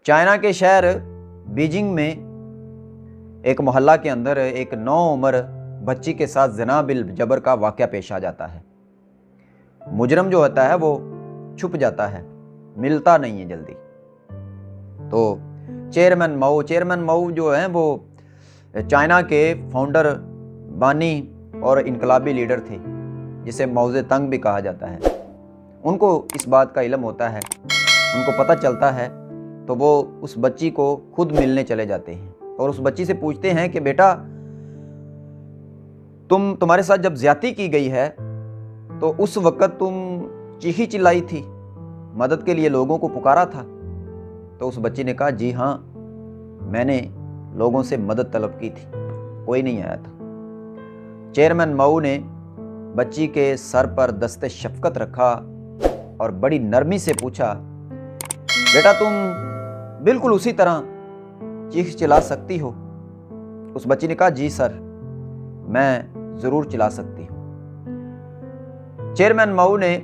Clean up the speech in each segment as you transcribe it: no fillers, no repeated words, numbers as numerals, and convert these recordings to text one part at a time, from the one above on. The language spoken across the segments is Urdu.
چائنا کے شہر بیجنگ میں ایک محلہ کے اندر ایک نوعمر بچی کے ساتھ زنا بالجبر کا واقعہ پیش آ جاتا ہے۔ مجرم جو ہوتا ہے وہ چھپ جاتا ہے، ملتا نہیں ہے جلدی۔ تو چیئرمین ماؤ جو ہیں وہ چائنا کے فاؤنڈر، بانی اور انقلابی لیڈر تھے، جسے ماؤ زے تنگ بھی کہا جاتا ہے۔ ان کو اس بات کا علم ہوتا ہے، ان کو پتہ چلتا ہے، تو وہ اس بچی کو خود ملنے چلے جاتے ہیں اور اس بچی سے پوچھتے ہیں کہ بیٹا تمہارے ساتھ جب زیادتی کی گئی ہے تو اس وقت تم چیخی چلائی تھی، مدد کے لیے لوگوں کو پکارا تھا؟ تو اس بچی نے کہا جی ہاں، میں نے لوگوں سے مدد طلب کی تھی، کوئی نہیں آیا تھا۔ چیئرمین ماؤ نے بچی کے سر پر دست شفقت رکھا اور بڑی نرمی سے پوچھا، بیٹا تم بالکل اسی طرح چیخ چلا سکتی ہو؟ اس بچی نے کہا جی سر، میں ضرور چلا سکتی ہوں۔ چیئرمین ماؤ نے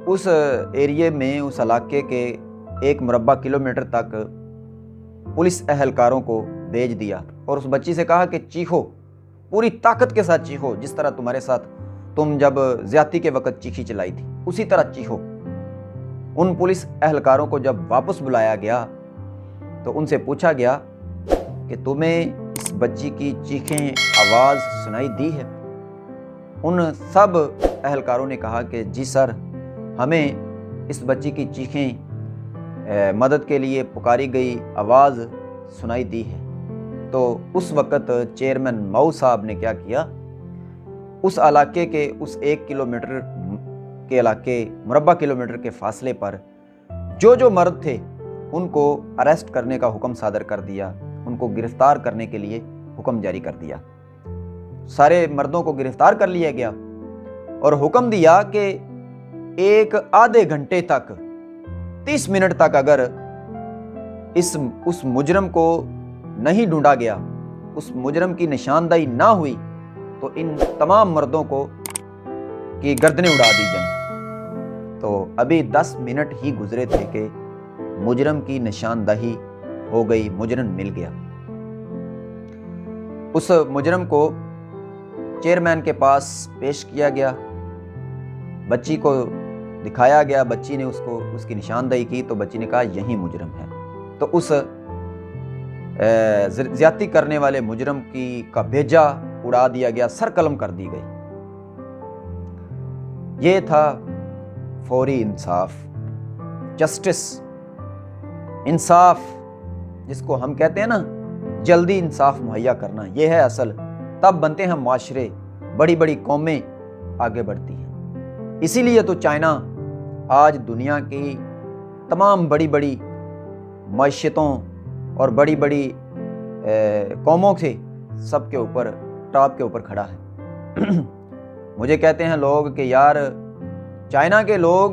اس ایریے میں، اس علاقے کے 1 مربع کلومیٹر تک پولیس اہلکاروں کو بھیج دیا اور اس بچی سے کہا کہ چیخو، پوری طاقت کے ساتھ چیخو، جس طرح تمہارے ساتھ تم جب زیادتی کے وقت چیخی چلائی تھی اسی طرح چیخو۔ ان پولیس اہلکاروں کو جب واپس بلایا گیا تو ان سے پوچھا گیا کہ تمہیں اس بچی کی چیخیں آواز سنائی دی ہے؟ ان سب اہلکاروں نے کہا کہ جی سر، ہمیں اس بچی کی چیخیں، مدد کے لیے پکاری گئی آواز سنائی دی ہے۔ تو اس وقت چیئرمین ماؤ صاحب نے کیا کیا، اس علاقے کے اس 1 کلومیٹر کے علاقے، مربع کلومیٹر کے فاصلے پر جو مرد تھے ان کو اریسٹ کرنے کا حکم صادر کر دیا، ان کو گرفتار کرنے کے لیے حکم جاری کر دیا۔ سارے مردوں کو گرفتار کر لیا گیا اور حکم دیا کہ ایک آدھے گھنٹے تک، 30 منٹ تک اگر اس مجرم کو نہیں ڈھونڈا گیا، اس مجرم کی نشاندہی نہ ہوئی، تو ان تمام مردوں کو کی گردنیں اڑا دی جائیں۔ تو ابھی 10 منٹ ہی گزرے تھے کہ مجرم کی نشاندہی ہو گئی، مجرم مل گیا۔ اس مجرم کو چیئرمین کے پاس پیش کیا گیا، بچی کو دکھایا گیا، بچی نے اس کی نشاندہی کی تو بچی نے کہا یہی مجرم ہے۔ تو اس زیادتی کرنے والے مجرم کا بھیجا اڑا دیا گیا، سر قلم کر دی گئی۔ یہ تھا فوری انصاف، جسٹس، انصاف جس کو ہم کہتے ہیں نا، جلدی انصاف مہیا کرنا، یہ ہے اصل۔ تب بنتے ہیں معاشرے، بڑی بڑی قومیں آگے بڑھتی ہیں۔ اسی لیے تو چائنا آج دنیا کی تمام بڑی بڑی معیشتوں اور بڑی بڑی قوموں سے سب کے اوپر، ٹاپ کے اوپر کھڑا ہے۔ مجھے کہتے ہیں لوگ کہ یار چائنا کے لوگ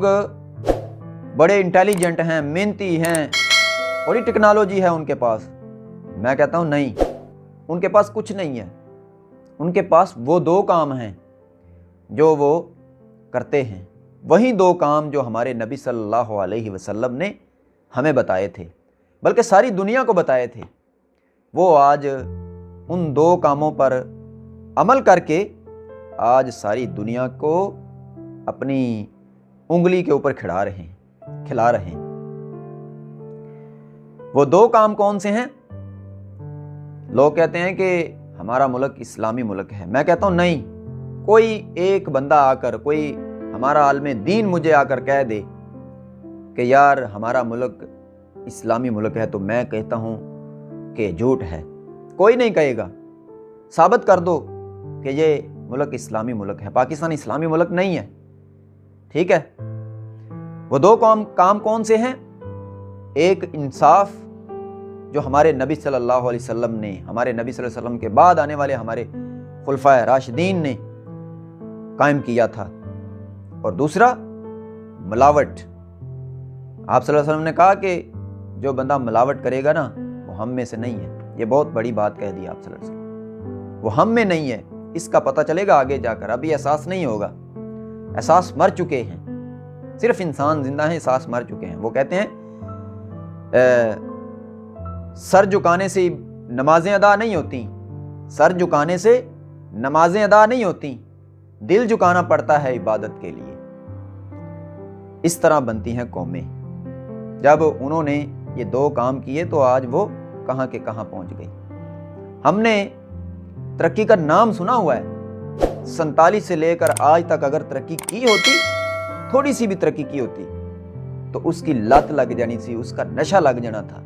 بڑے انٹیلیجنٹ ہیں، محنتی ہیں، بڑی ٹیکنالوجی ہے ان کے پاس۔ میں کہتا ہوں نہیں، ان کے پاس کچھ نہیں ہے۔ ان کے پاس وہ 2 کام ہیں جو وہ کرتے ہیں، وہی 2 کام جو ہمارے نبی صلی اللہ علیہ وسلم نے ہمیں بتائے تھے، بلکہ ساری دنیا کو بتائے تھے۔ وہ آج ان 2 کاموں پر عمل کر کے آج ساری دنیا کو اپنی انگلی کے اوپر کھلا رہے ہیں۔ وہ 2 کام کون سے ہیں؟ لوگ کہتے ہیں کہ ہمارا ملک اسلامی ملک ہے۔ میں کہتا ہوں نہیں، کوئی ایک بندہ آ کر، کوئی ہمارا عالم دین مجھے آ کر کہہ دے کہ یار ہمارا ملک اسلامی ملک ہے، تو میں کہتا ہوں کہ جھوٹ ہے۔ کوئی نہیں کہے گا، ثابت کر دو کہ یہ ملک اسلامی ملک ہے۔ پاکستان اسلامی ملک نہیں ہے، ٹھیک ہے؟ وہ 2 کام کون سے ہیں؟ ایک انصاف، جو ہمارے نبی صلی اللہ علیہ وسلم نے، ہمارے نبی صلی اللہ علیہ وسلم کے بعد آنے والے ہمارے خلفائے راشدین نے قائم کیا تھا، اور دوسرا ملاوٹ۔ آپ صلی اللہ علیہ وسلم نے کہا کہ جو بندہ ملاوٹ کرے گا نا وہ ہم میں سے نہیں ہے۔ یہ بہت بڑی بات کہہ دی آپ صلی اللہ علیہ وسلم، وہ ہم میں نہیں ہے۔ اس کا پتہ چلے گا آگے جا کر، ابھی احساس نہیں ہوگا، احساس مر چکے ہیں، صرف انسان زندہ ہیں، احساس مر چکے ہیں۔ وہ کہتے ہیں سر جھکانے سے نمازیں ادا نہیں ہوتی، سر جھکانے سے نمازیں ادا نہیں ہوتی، دل جھکانا پڑتا ہے عبادت کے لیے۔ اس طرح بنتی ہیں قومیں۔ جب انہوں نے یہ دو کام کیے تو آج وہ کہاں کے کہاں پہنچ گئی۔ ہم نے ترقی کا نام سنا ہوا ہے، 47 سے لے کر آج تک اگر ترقی کی ہوتی، تھوڑی سی بھی ترقی کی ہوتی تو اس کی لت لگ جانی تھی، اس کا نشہ لگ جانا تھا۔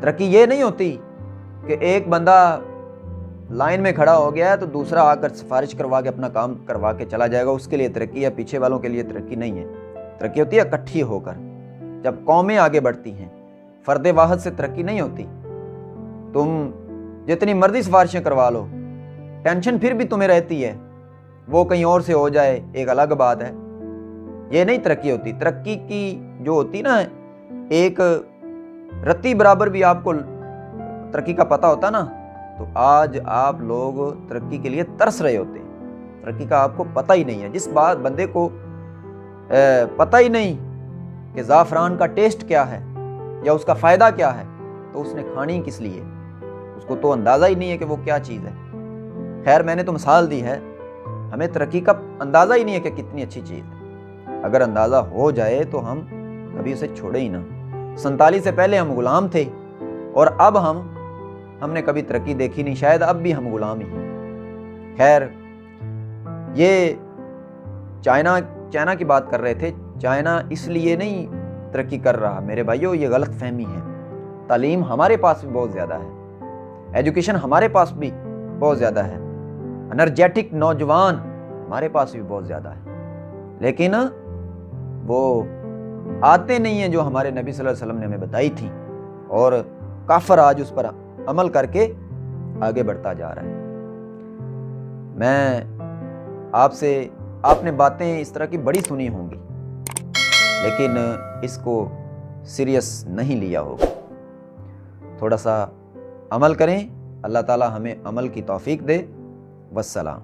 ترقی یہ نہیں ہوتی کہ ایک بندہ لائن میں کھڑا ہو گیا ہے تو دوسرا آ کر سفارش کروا کے اپنا کام کروا کے چلا جائے گا، اس کے لیے ترقی ہے، پیچھے والوں کے لیے ترقی نہیں ہے۔ ترقی ہوتی ہے اکٹھی ہو کر، جب قومیں آگے بڑھتی ہیں۔ فرد واحد سے ترقی نہیں ہوتی۔ تم جتنی مرضی سفارشیں کروا لو، ٹینشن پھر بھی تمہیں رہتی ہے، وہ کہیں اور سے ہو جائے ایک الگ بات ہے، یہ نہیں ترقی ہوتی۔ ترقی کی جو ہوتی نا، ایک رتی برابر بھی آپ کو ترقی کا پتہ ہوتا نا، تو آج آپ لوگ ترقی کے لیے ترس رہے ہوتے ہیں۔ ترقی کا آپ کو پتہ ہی نہیں ہے۔ جس بندے کو پتہ ہی نہیں کہ زعفران کا ٹیسٹ کیا ہے یا اس کا فائدہ کیا ہے، تو اس نے کھانی کس لیے؟ اس کو تو اندازہ ہی نہیں ہے کہ وہ کیا چیز ہے۔ خیر، میں نے تو مثال دی ہے، ہمیں ترقی کا اندازہ ہی نہیں ہے کہ کتنی اچھی چیز ہے۔ اگر اندازہ ہو جائے تو ہم کبھی اسے چھوڑے ہی نہ۔ 47 سے پہلے ہم غلام تھے اور اب ہم نے کبھی ترقی دیکھی نہیں، شاید اب بھی ہم غلام ہی ہیں۔ خیر، یہ چائنا کی بات کر رہے تھے۔ چائنا اس لیے نہیں ترقی کر رہا میرے بھائیوں، یہ غلط فہمی ہے۔ تعلیم ہمارے پاس بھی بہت زیادہ ہے، ایجوکیشن ہمارے پاس بھی بہت زیادہ ہے، انرجیٹک نوجوان ہمارے پاس بھی بہت زیادہ ہے، لیکن وہ آتے نہیں ہیں جو ہمارے نبی صلی اللہ علیہ وسلم نے ہمیں بتائی تھی، اور کافر آج اس پر عمل کر کے آگے بڑھتا جا رہا ہے۔ میں آپ نے باتیں اس طرح کی بڑی سنی ہوں گی، لیکن اس کو سیریس نہیں لیا ہوگا۔ تھوڑا سا عمل کریں، اللہ تعالی ہمیں عمل کی توفیق دے۔ والسلام۔